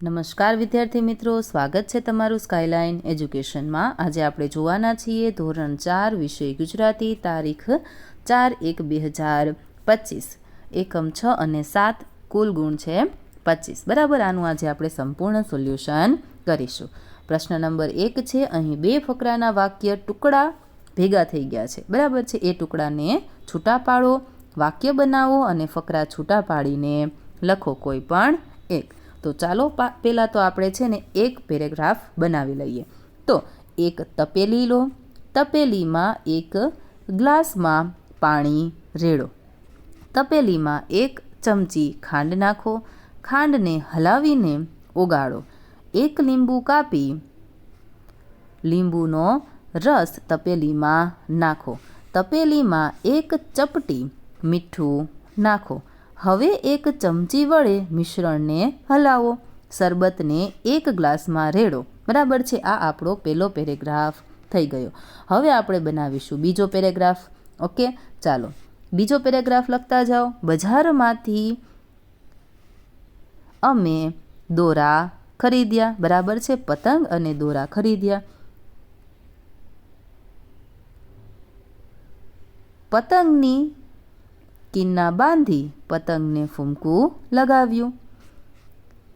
નમસ્કાર વિદ્યાર્થી મિત્રો, સ્વાગત છે તમારું સ્કાયલાઇન એજ્યુકેશનમાં। આજે આપણે જોવાના છીએ ધોરણ 4 વિષય ગુજરાતી, તારીખ 4/1/2025, એકમ 6 અને 7, કુલ ગુણ છે 25। બરાબર, આનું આજે આપણે સંપૂર્ણ સોલ્યુશન કરીશું। પ્રશ્ન નંબર 1 છે, અહીં બે ફકરાના વાક્ય ટુકડા ભેગા થઈ ગયા છે, બરાબર છે। એ ટુકડાને છૂટા પાડો, વાક્ય બનાવો અને ફકરા છૂટા પાડીને લખો કોઈ પણ એક। તો ચાલો પહેલાં તો આપણે છે ને એક પેરેગ્રાફ બનાવી લઈએ। તો એક તપેલી લો, તપેલીમાં એક ગ્લાસમાં પાણી રેડો, તપેલીમાં 1 ચમચી ખાંડ નાખો, ખાંડને હલાવીને ઓગાળો, 1 લીંબુ કાપી લીંબુનો રસ તપેલીમાં નાખો, તપેલીમાં 1 ચપટી મીઠું નાખો। હવે 1 ચમચી વડે મિશ્રણને હલાવો, શરબતને 1 ગ્લાસમાં રેડો, બરાબર છે। આ આપણો પહેલો પેરેગ્રાફ થઈ ગયો। હવે આપણે બનાવીશું બીજો પેરેગ્રાફ। ઓકે, ચાલો બીજો પેરેગ્રાફ લખતા જાઓ। બજારમાંથી અમે દોરા ખરીદ્યા, બરાબર છે, પતંગ અને દોરા ખરીદ્યા, પતંગની કિન્ના બાંધી પતંગને ફૂમકું લગાવ્યું,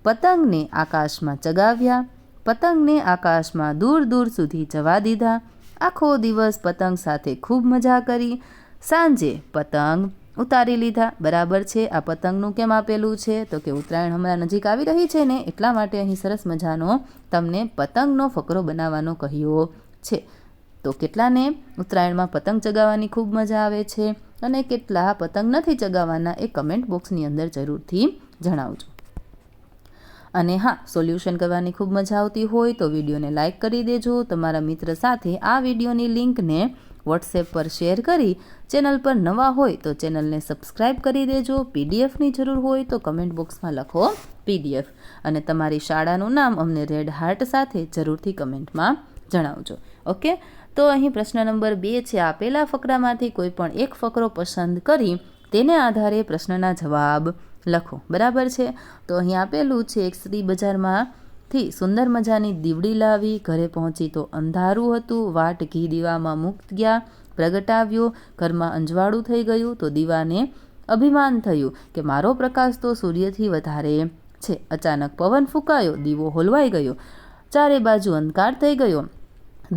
પતંગને આકાશમાં ચગાવ્યા, પતંગને આકાશમાં દૂર દૂર સુધી જવા દીધા, આખો દિવસ પતંગ સાથે ખૂબ મજા કરી, સાંજે પતંગ ઉતારી લીધા, બરાબર છે। આ પતંગનું કેમ આપેલું છે? તો કે ઉત્તરાયણ હમણાં નજીક આવી રહી છે ને, એટલા માટે અહીં સરસ મજાનો તમને પતંગનો ફકરો બનાવવાનો કહ્યો છે। તો કેટલાને ઉત્તરાયણમાં પતંગ ચગાવવાની ખૂબ મજા આવે છે અને કેટલા પતંગ નથી ચગાવવાના, એ કમેન્ટ બોક્સની અંદર જરૂરથી જણાવજો। અને હા, સોલ્યુશન કરવાની ખૂબ મજા આવતી હોય તો વિડીયોને લાઇક કરી દેજો, તમારા મિત્ર સાથે આ વિડીયોની લિંકને વોટ્સએપ પર શેર કરી, ચેનલ પર નવા હોય તો ચેનલને સબસ્ક્રાઈબ કરી દેજો। પીડીએફની જરૂર હોય તો કમેન્ટ બોક્સમાં લખો પીડીએફ, અને તમારી શાળાનું નામ અમને રેડ હાર્ટ સાથે જરૂરથી કમેન્ટમાં જણાવજો। ઓકે, તો અહીં પ્રશ્ન નંબર 2 છે, આપેલા ફકરામાંથી કોઈ પણ એક ફકરો પસંદ કરી તેને આધારે પ્રશ્નના જવાબ લખો, બરાબર છે। તો અહીં આપેલું છે, એક સ્ત્રી બજારમાંથી સુંદર મજાની દીવડી લાવી, ઘરે પહોંચી તો અંધારું હતું, વાટ ઘી દીવામાં મૂકી ગયા, પ્રગટાવ્યો, ઘરમાં અંજવાળું થઈ ગયું તો દીવાને અભિમાન થયું કે મારો પ્રકાશ તો સૂર્યથી વધારે છે, અચાનક પવન ફૂંકાયો, દીવો હોલવાઈ ગયો, ચારે બાજુ અંધકાર થઈ ગયો,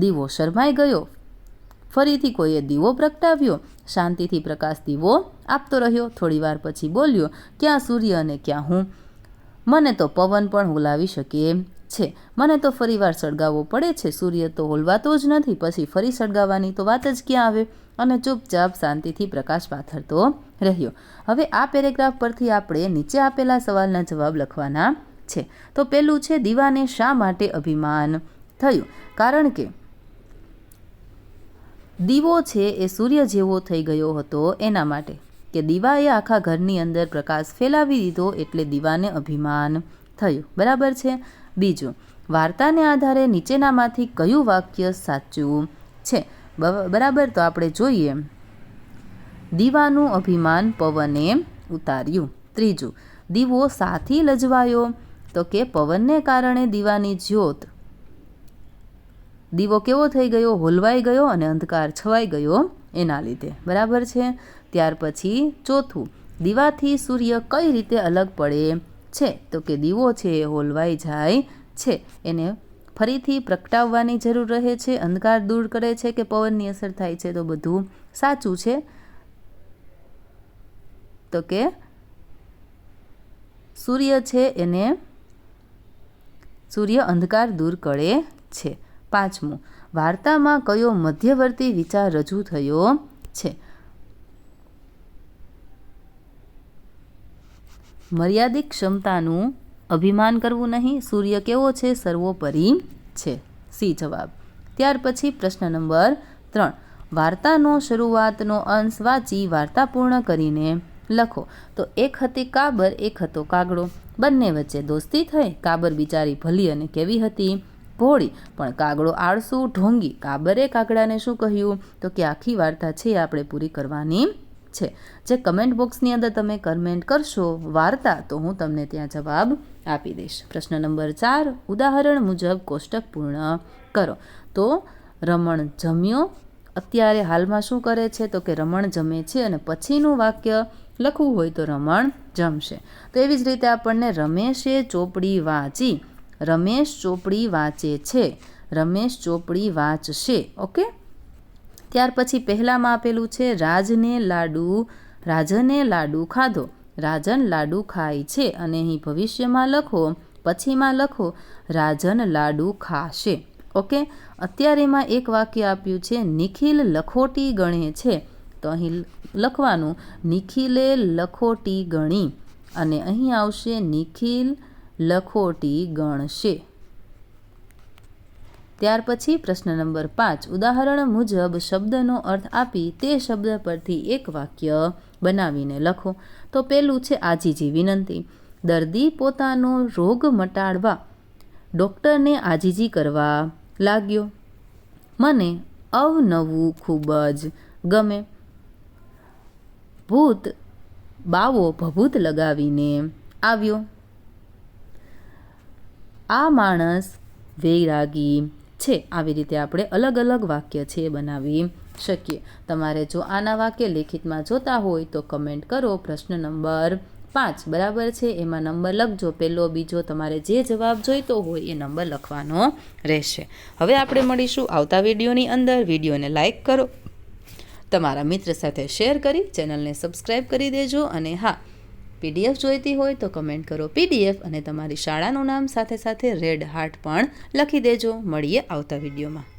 દીવો શરમાઈ ગયો, ફરીથી કોઈએ દીવો પ્રગટાવ્યો, શાંતિથી પ્રકાશ દીવો આપતો રહ્યો, થોડીવાર પછી બોલ્યો, ક્યાં સૂર્ય અને ક્યાં હું? મને તો પવન પણ હોલાવી શકે છે, મને તો ફરીવાર સળગાવવો પડે છે, સૂર્ય તો હોલવાતો જ નથી, પછી ફરી સળગાવવાની તો વાત જ ક્યાં આવે? અને ચૂપચાપ શાંતિથી પ્રકાશ પાથરતો રહ્યો। હવે આ પેરેગ્રાફ પરથી આપણે નીચે આપેલા સવાલના જવાબ લખવાના છે। તો પહેલું છે, દીવાને શા માટે અભિમાન થયું? કારણ કે દીવો છે એ સૂર્ય જેવો થઈ ગયો હતો, એના માટે કે દીવાએ આખા ઘરની અંદર પ્રકાશ ફેલાવી દીધો, એટલે દીવાને અભિમાન થયું, બરાબર છે। બીજું, વાર્તાને આધારે નીચેનામાંથી કયું વાક્ય સાચું છે? બરાબર, તો આપણે જોઈએ, દીવાનું અભિમાન પવને ઉતાર્યું। ત્રીજું, દીવો સાથી લજવાયો? તો કે પવનને કારણે દીવાની જ્યોત, દીવો કેવો થઈ ગયો? હોલવાઈ ગયો અને અંધકાર છવાઈ ગયો એના લીધે, બરાબર છે। ત્યાર પછી ચોથું, દીવાથી સૂર્ય કઈ રીતે અલગ પડે છે? તો કે દીવો છે એ હોલવાઈ જાય છે, એને ફરીથી પ્રગટાવવાની જરૂર રહે છે, અંધકાર દૂર કરે છે કે પવનની અસર થાય છે? તો બધું સાચું છે। તો કે સૂર્ય છે એને સૂર્ય અંધકાર દૂર કરે છે। પાંચમું, વાર્તામાં કયો મધ્યવર્તી વિચાર રજૂ થયો છે? મર્યાદિત ક્ષમતાનું અભિમાન કરવું નહીં, સૂર્ય કેવો છે? સર્વોપરી છે, સી જવાબ। ત્યાર પછી પ્રશ્ન નંબર 3, વાર્તાનો શરૂઆતનો અંશ વાંચી વાર્તા પૂર્ણ કરીને લખો। તો એક હતી કાબર, એક હતો કાગડો, બંને વચ્ચે દોસ્તી થઈ, કાબર બિચારી ભલી અને કેવી હતી? ભોળી, પણ કાગડો આળસુ ઢોંગી। કાબરે કાગડાને શું કહ્યું? તો કે આખી વાર્તા છે આપણે પૂરી કરવાની છે. જે કમેન્ટ બોક્સની અંદર તમે કમેન્ટ કરશો વાર્તા તો હું તમને ત્યાં જવાબ આપી દઈશ. પ્રશ્ન નંબર 4, ઉદાહરણ મુજબ કોષ્ટક પૂર્ણ કરો. તો રમણ જમ્યો, અત્યારે હાલમાં શું કરે છે તો કે રમણ જમે છે અને પછીનું વાક્ય લખવું હોય તો રમણ જમશે. તો એવી જ રીતે આપણને રમેશે ચોપડી વાંચી, રમેશ ચોપડી વાંચે છે, રમેશ ચોપડી વાંચશે. ઓકે. ત્યાર પછી પહેલામાં આપેલું છે રાજને લાડુ ખાધો, રાજન લાડુ ખાય છે અને અહીં ભવિષ્યમાં લખો, પછીમાં લખો રાજન લાડુ ખાશે. ઓકે. અત્યારેમાં એક વાક્ય આપ્યું છે નિખિલ લખોટી ગણે છે, તો અહીં લખવાનું નિખિલે લખોટી ગણી અને અહીં આવશે નિખિલ લખોટી ગણશે. ત્યાર પછી પ્રશ્ન નંબર 5, ઉદાહરણ મુજબ શબ્દનો અર્થ આપી તે શબ્દ પરથી એક વાક્ય બનાવીને લખો. તો પેલું છે આજીજી વિનંતી. દર્દી પોતાનો રોગ મટાડવા ડૉક્ટરને આજીજી કરવા લાગ્યો. મને અવનવું ખૂબ જ ગમે. બાવો ભભૂત લગાવીને આવ્યો. આ માણસ વૈરાગી છે. આવી રીતે આપણે અલગ અલગ વાક્ય છે બનાવી શકીએ. તમારે જો આના વાક્ય લેખિતમાં જોતા હોય તો કમેન્ટ કરો. પ્રશ્ન નંબર 5 બરાબર છે, એમાં નંબર લખજો, પહેલો બીજો તમારે જે જવાબ જોઈતો હોય એ નંબર લખવાનો રહેશે. હવે આપણે મળીશું આવતા વિડીયોની અંદર. વિડીયોને લાઇક કરો, તમારા મિત્ર સાથે શેર કરી ચેનલને સબસ્ક્રાઈબ કરી દેજો અને હા, PDF જોઈતી હોય તો કમેન્ટ કરો PDF અને તમારી શાળાનું નામ સાથે સાથે રેડ હાર્ટ પણ લખી દેજો. મળીએ આવતા વિડીયોમાં.